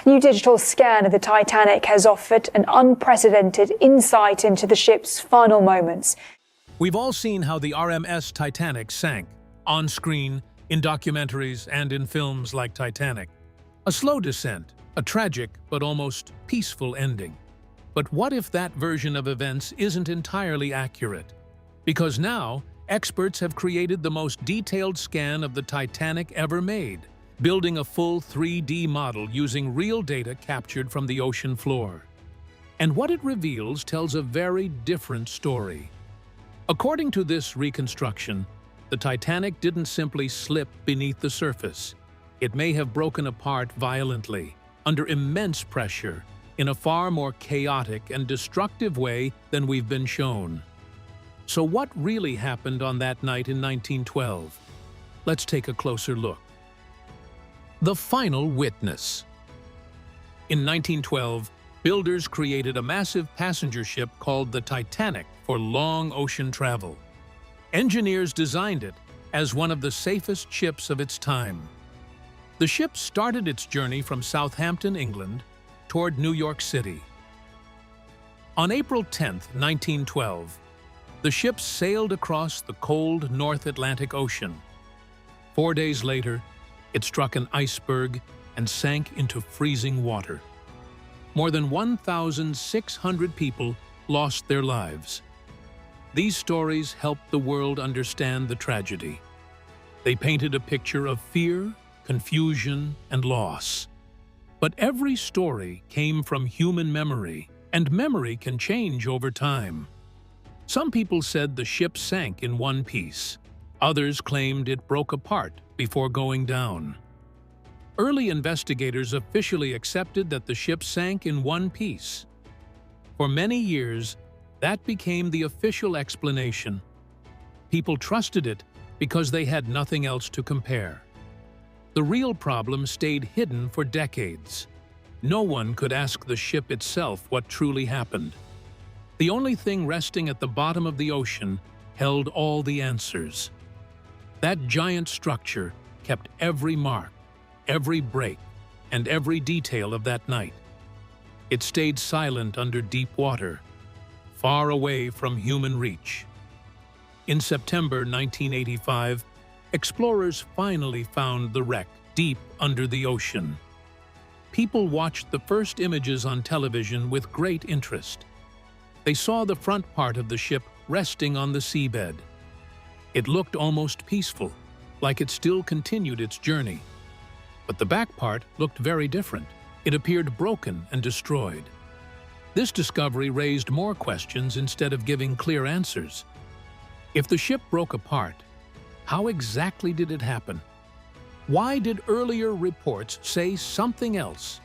New digital scan of the Titanic has offered an unprecedented insight into the ship's final moments. We've all seen how the RMS Titanic sank, on screen, in documentaries, and in films like Titanic. A slow descent, a tragic but almost peaceful ending. But what if that version of events isn't entirely accurate? Because now, experts have created the most detailed scan of the Titanic ever made, building a full 3D model using real data captured from the ocean floor. And what it reveals tells a very different story. According to this reconstruction, the Titanic didn't simply slip beneath the surface. It may have broken apart violently, under immense pressure, in a far more chaotic and destructive way than we've been shown. So what really happened on that night in 1912? Let's take a closer look. The final witness. In 1912, builders created a massive passenger ship called the Titanic for long ocean travel. Engineers designed it as one of the safest ships of its time. The ship started its journey from Southampton, England, toward New York City. On April 10, 1912, the ship sailed across the cold North Atlantic Ocean. 4 days later, it struck an iceberg and sank into freezing water. More than 1,600 people lost their lives. These stories helped the world understand the tragedy. They painted a picture of fear, confusion, and loss. But every story came from human memory, and memory can change over time. Some people said the ship sank in one piece. Others claimed it broke apart before going down. Early investigators officially accepted that the ship sank in one piece. For many years, that became the official explanation. People trusted it because they had nothing else to compare. The real problem stayed hidden for decades. No one could ask the ship itself what truly happened. The only thing resting at the bottom of the ocean held all the answers. That giant structure kept every mark, every break, and every detail of that night. It stayed silent under deep water, far away from human reach. In September 1985, explorers finally found the wreck deep under the ocean. People watched the first images on television with great interest. They saw the front part of the ship resting on the seabed. It looked almost peaceful, like it still continued its journey. But the back part looked very different. It appeared broken and destroyed. This discovery raised more questions instead of giving clear answers. If the ship broke apart, how exactly did it happen? Why did earlier reports say something else?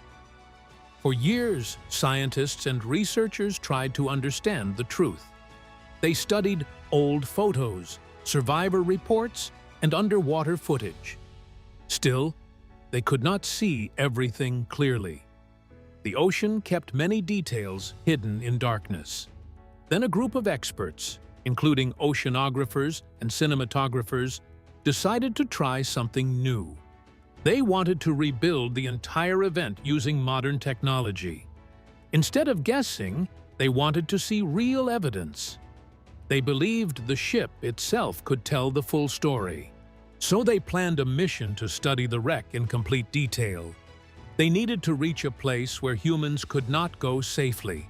For years, scientists and researchers tried to understand the truth. They studied old photos, survivor reports, and underwater footage. Still, they could not see everything clearly. The ocean kept many details hidden in darkness. Then a group of experts, including oceanographers and cinematographers, decided to try something new. They wanted to rebuild the entire event using modern technology. Instead of guessing, they wanted to see real evidence. They believed the ship itself could tell the full story. So they planned a mission to study the wreck in complete detail. They needed to reach a place where humans could not go safely.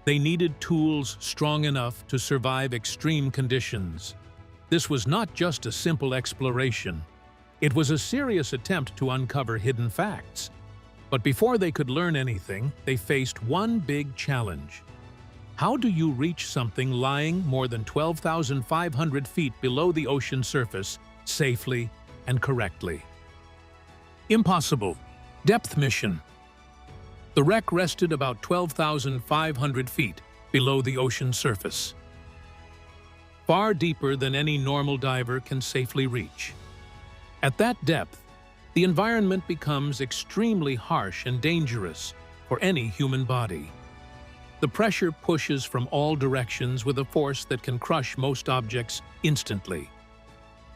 They needed tools strong enough to survive extreme conditions. This was not just a simple exploration. It was a serious attempt to uncover hidden facts. But before they could learn anything, they faced one big challenge. How do you reach something lying more than 12,500 feet below the ocean surface safely and correctly? Impossible. Depth mission. The wreck rested about 12,500 feet below the ocean surface, far deeper than any normal diver can safely reach. At that depth, the environment becomes extremely harsh and dangerous for any human body. The pressure pushes from all directions with a force that can crush most objects instantly.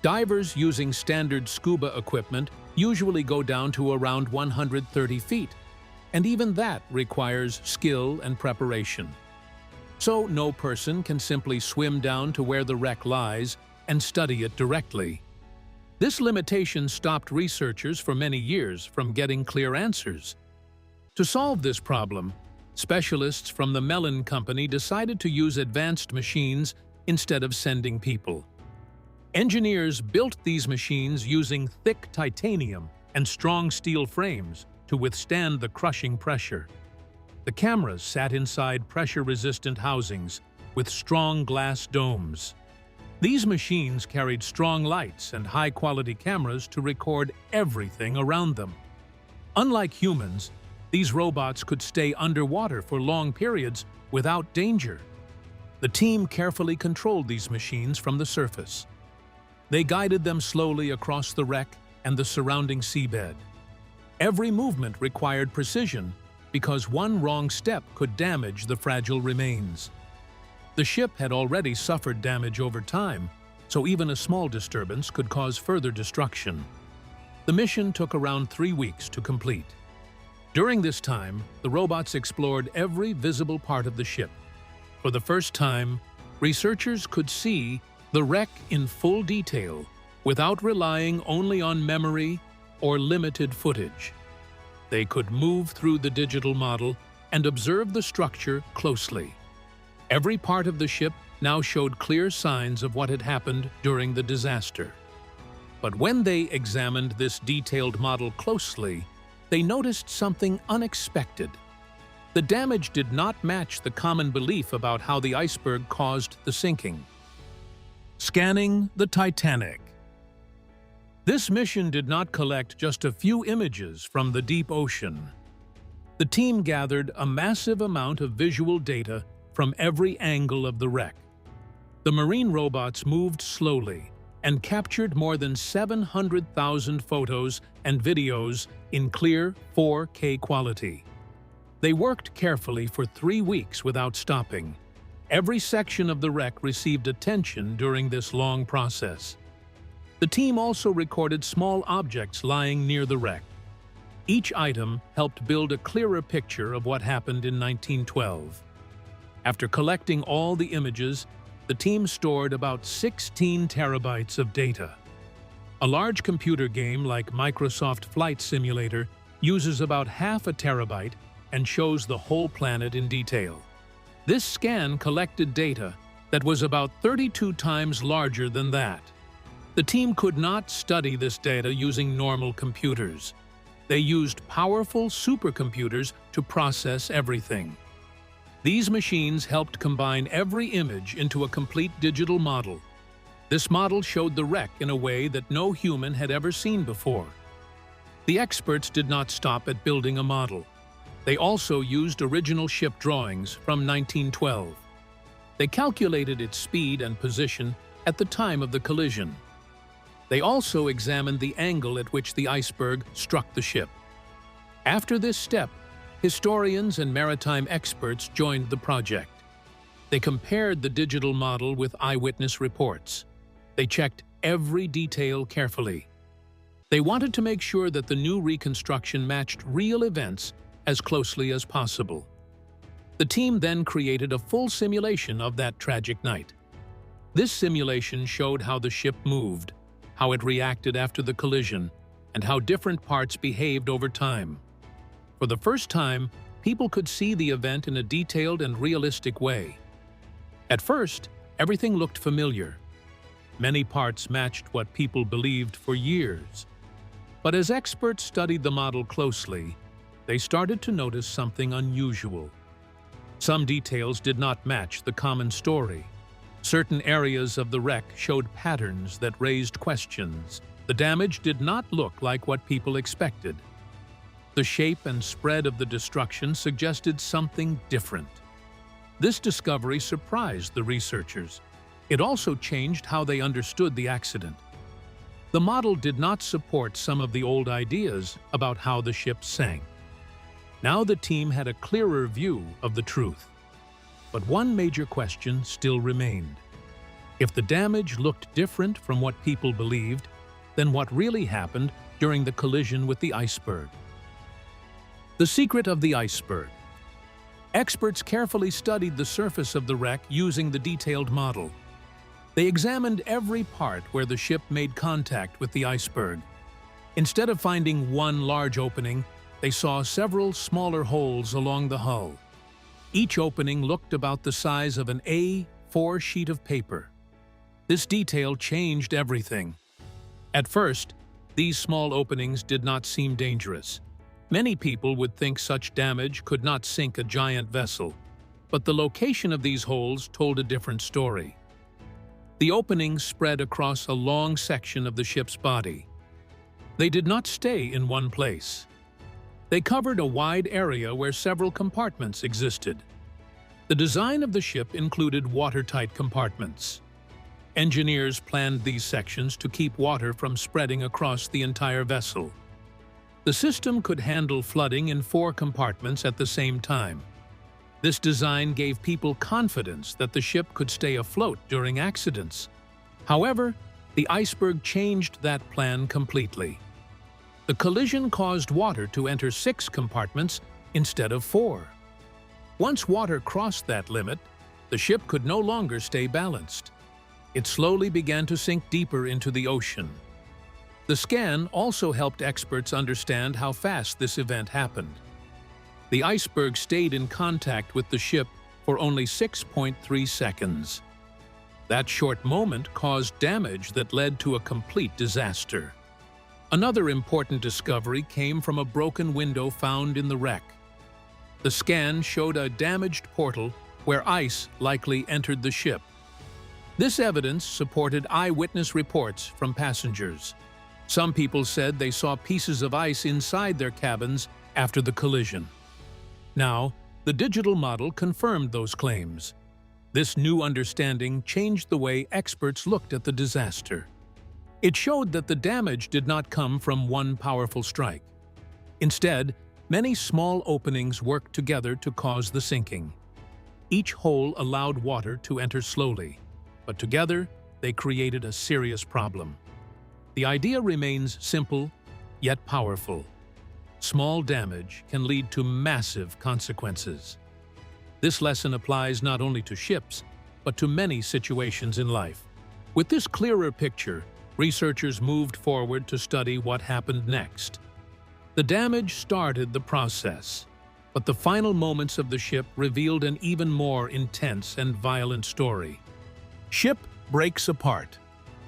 Divers using standard scuba equipment usually go down to around 130 feet. and even that requires skill and preparation. So no person can simply swim down to where the wreck lies and study it directly. This limitation stopped researchers for many years from getting clear answers. To solve this problem, specialists from the Mellon Company decided to use advanced machines instead of sending people. Engineers built these machines using thick titanium and strong steel frames to withstand the crushing pressure. The cameras sat inside pressure-resistant housings with strong glass domes. These machines carried strong lights and high-quality cameras to record everything around them. Unlike humans, these robots could stay underwater for long periods without danger. The team carefully controlled these machines from the surface. They guided them slowly across the wreck and the surrounding seabed. Every movement required precision because one wrong step could damage the fragile remains. The ship had already suffered damage over time, so even a small disturbance could cause further destruction. The mission took around 3 weeks to complete. During this time, the robots explored every visible part of the ship. For the first time, researchers could see the wreck in full detail without relying only on memory or limited footage. They could move through the digital model and observe the structure closely. Every part of the ship now showed clear signs of what had happened during the disaster. But when they examined this detailed model closely, they noticed something unexpected. The damage did not match the common belief about how the iceberg caused the sinking. Scanning the Titanic. This mission did not collect just a few images from the deep ocean. The team gathered a massive amount of visual data from every angle of the wreck. The marine robots moved slowly and captured more than 700,000 photos and videos in clear 4K quality. They worked carefully for 3 weeks without stopping. Every section of the wreck received attention during this long process. The team also recorded small objects lying near the wreck. Each item helped build a clearer picture of what happened in 1912. After collecting all the images, the team stored about 16 terabytes of data. A large computer game like Microsoft Flight Simulator uses about half a terabyte and shows the whole planet in detail. This scan collected data that was about 32 times larger than that. The team could not study this data using normal computers. They used powerful supercomputers to process everything. These machines helped combine every image into a complete digital model. This model showed the wreck in a way that no human had ever seen before. The experts did not stop at building a model. They also used original ship drawings from 1912. They calculated its speed and position at the time of the collision. They also examined the angle at which the iceberg struck the ship. After this step, historians and maritime experts joined the project. They compared the digital model with eyewitness reports. They checked every detail carefully. They wanted to make sure that the new reconstruction matched real events as closely as possible. The team then created a full simulation of that tragic night. This simulation showed how the ship moved, how it reacted after the collision, and how different parts behaved over time. For the first time, people could see the event in a detailed and realistic way. At first, everything looked familiar. Many parts matched what people believed for years. But as experts studied the model closely, they started to notice something unusual. Some details did not match the common story. Certain areas of the wreck showed patterns that raised questions. The damage did not look like what people expected. The shape and spread of the destruction suggested something different. This discovery surprised the researchers. It also changed how they understood the accident. The model did not support some of the old ideas about how the ship sank. Now the team had a clearer view of the truth. But one major question still remained. If the damage looked different from what people believed, then what really happened during the collision with the iceberg? The secret of the iceberg. Experts carefully studied the surface of the wreck using the detailed model. They examined every part where the ship made contact with the iceberg. Instead of finding one large opening, they saw several smaller holes along the hull. Each opening looked about the size of an A4 sheet of paper. This detail changed everything. At first, these small openings did not seem dangerous. Many people would think such damage could not sink a giant vessel, but the location of these holes told a different story. The openings spread across a long section of the ship's body. They did not stay in one place. They covered a wide area where several compartments existed. The design of the ship included watertight compartments. Engineers planned these sections to keep water from spreading across the entire vessel. The system could handle flooding in 4 compartments at the same time. This design gave people confidence that the ship could stay afloat during accidents. However, the iceberg changed that plan completely. The collision caused water to enter 6 compartments instead of 4. Once water crossed that limit, the ship could no longer stay balanced. It slowly began to sink deeper into the ocean. The scan also helped experts understand how fast this event happened. The iceberg stayed in contact with the ship for only 6.3 seconds. That short moment caused damage that led to a complete disaster. Another important discovery came from a broken window found in the wreck. The scan showed a damaged portal where ice likely entered the ship. This evidence supported eyewitness reports from passengers. Some people said they saw pieces of ice inside their cabins after the collision. Now, the digital model confirmed those claims. This new understanding changed the way experts looked at the disaster. It showed that the damage did not come from one powerful strike. Instead, many small openings worked together to cause the sinking. Each hole allowed water to enter slowly, but together they created a serious problem. The idea remains simple, yet powerful. Small damage can lead to massive consequences. This lesson applies not only to ships, but to many situations in life. With this clearer picture, researchers moved forward to study what happened next. The damage started the process, but the final moments of the ship revealed an even more intense and violent story. Ship breaks apart.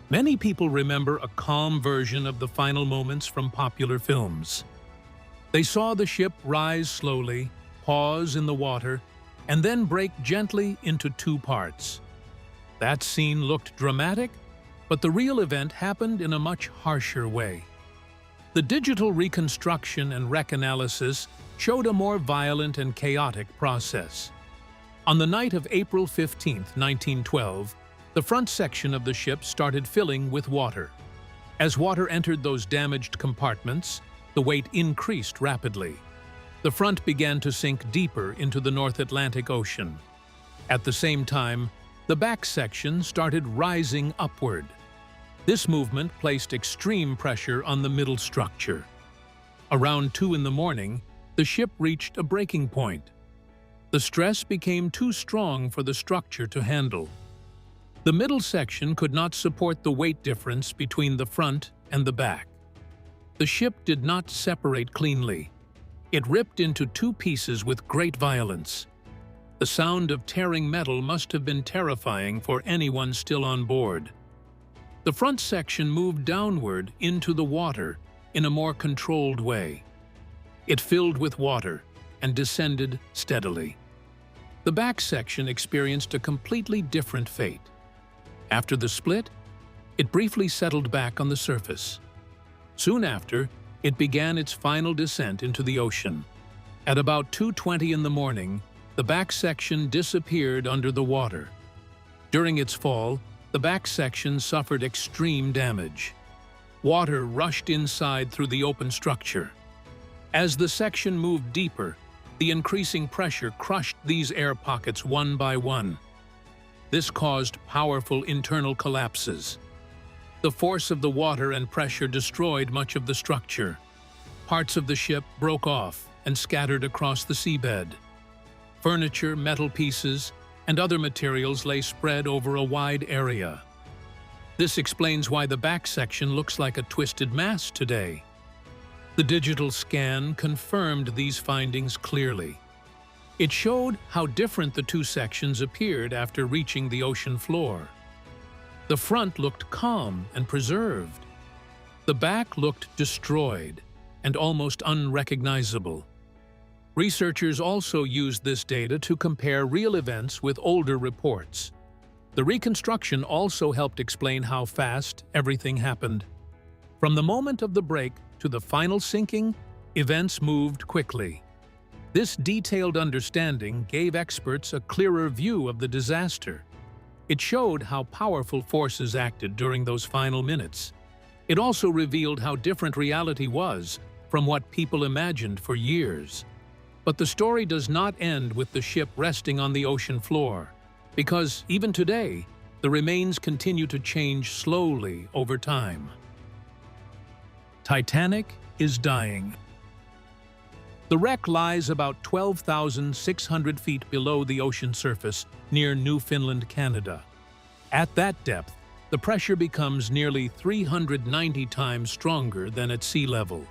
Many people remember a calm version of the final moments from popular films. They saw the ship rise slowly, pause in the water, and then break gently into 2 parts. That scene looked dramatic, but the real event happened in a much harsher way. The digital reconstruction and wreck analysis showed a more violent and chaotic process. On the night of April 15, 1912, the front section of the ship started filling with water. As water entered those damaged compartments, the weight increased rapidly. The front began to sink deeper into the North Atlantic Ocean. At the same time, the back section started rising upward. This movement placed extreme pressure on the middle structure. Around 2 in the morning, the ship reached a breaking point. The stress became too strong for the structure to handle. The middle section could not support the weight difference between the front and the back. The ship did not separate cleanly. It ripped into 2 pieces with great violence. The sound of tearing metal must have been terrifying for anyone still on board. The front section moved downward into the water in a more controlled way. It filled with water and descended steadily. The back section experienced a completely different fate. After the split, it briefly settled back on the surface. Soon after, it began its final descent into the ocean. At about 2:20 in the morning, the back section disappeared under the water. During its fall, the back section suffered extreme damage. Water rushed inside through the open structure. As the section moved deeper, the increasing pressure crushed these air pockets one by one. This caused powerful internal collapses. The force of the water and pressure destroyed much of the structure. Parts of the ship broke off and scattered across the seabed. Furniture, metal pieces, and other materials lay spread over a wide area. This explains why the back section looks like a twisted mass today. The digital scan confirmed these findings clearly. It showed how different the two sections appeared after reaching the ocean floor. The front looked calm and preserved. The back looked destroyed and almost unrecognizable. Researchers also used this data to compare real events with older reports. The reconstruction also helped explain how fast everything happened. From the moment of the break to the final sinking, events moved quickly. This detailed understanding gave experts a clearer view of the disaster. It showed how powerful forces acted during those final minutes. It also revealed how different reality was from what people imagined for years. But the story does not end with the ship resting on the ocean floor, because even today, the remains continue to change slowly over time. Titanic is dying. The wreck lies about 12,600 feet below the ocean surface near Newfoundland, Canada. At that depth, the pressure becomes nearly 390 times stronger than at sea level.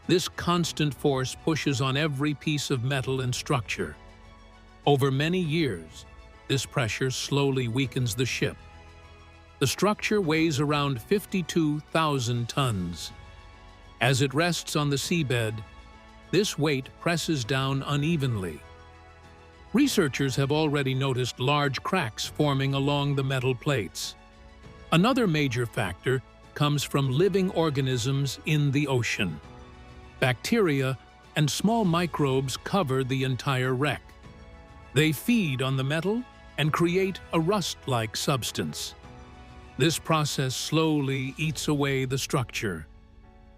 This constant force pushes on every piece of metal and structure. Over many years, this pressure slowly weakens the ship. The structure weighs around 52,000 tons. As it rests on the seabed, this weight presses down unevenly. Researchers have already noticed large cracks forming along the metal plates. Another major factor comes from living organisms in the ocean. Bacteria and small microbes cover the entire wreck. They feed on the metal and create a rust-like substance. This process slowly eats away the structure.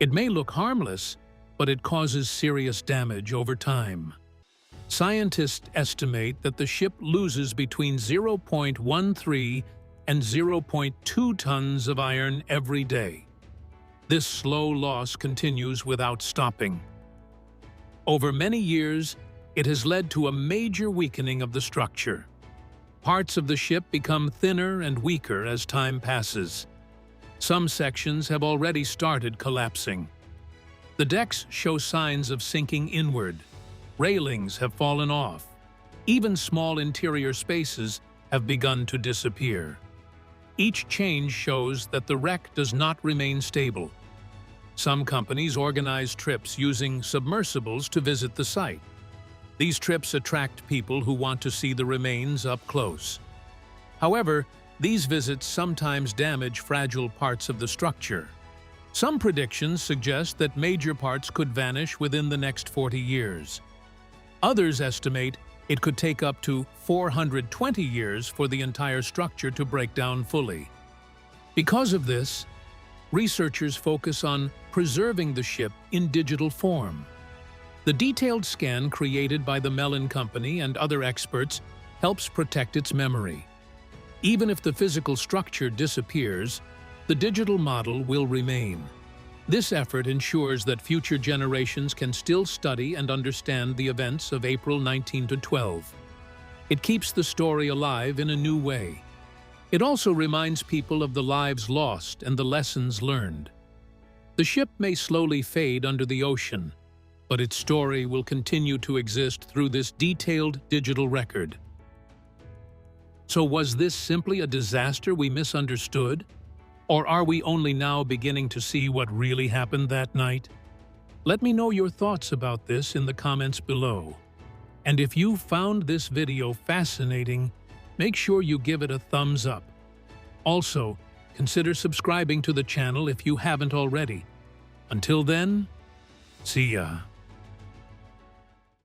It may look harmless, but it causes serious damage over time. Scientists estimate that the ship loses between 0.13 and 0.2 tons of iron every day. This slow loss continues without stopping. Over many years, it has led to a major weakening of the structure. Parts of the ship become thinner and weaker as time passes. Some sections have already started collapsing. The decks show signs of sinking inward. Railings have fallen off. Even small interior spaces have begun to disappear. Each change shows that the wreck does not remain stable. Some companies organize trips using submersibles to visit the site. These trips attract people who want to see the remains up close. However, these visits sometimes damage fragile parts of the structure. Some predictions suggest that major parts could vanish within the next 40 years. Others estimate it could take up to 420 years for the entire structure to break down fully. Because of this, researchers focus on preserving the ship in digital form. The detailed scan created by the Mellon Company and other experts helps protect its memory. Even if the physical structure disappears, the digital model will remain. This effort ensures that future generations can still study and understand the events of April 1912. It keeps the story alive in a new way. It also reminds people of the lives lost and the lessons learned. The ship may slowly fade under the ocean, but its story will continue to exist through this detailed digital record. So was this simply a disaster we misunderstood? Or are we only now beginning to see what really happened that night? Let me know your thoughts about this in the comments below. And if you found this video fascinating, make sure you give it a thumbs up. Also, consider subscribing to the channel if you haven't already. Until then, see ya.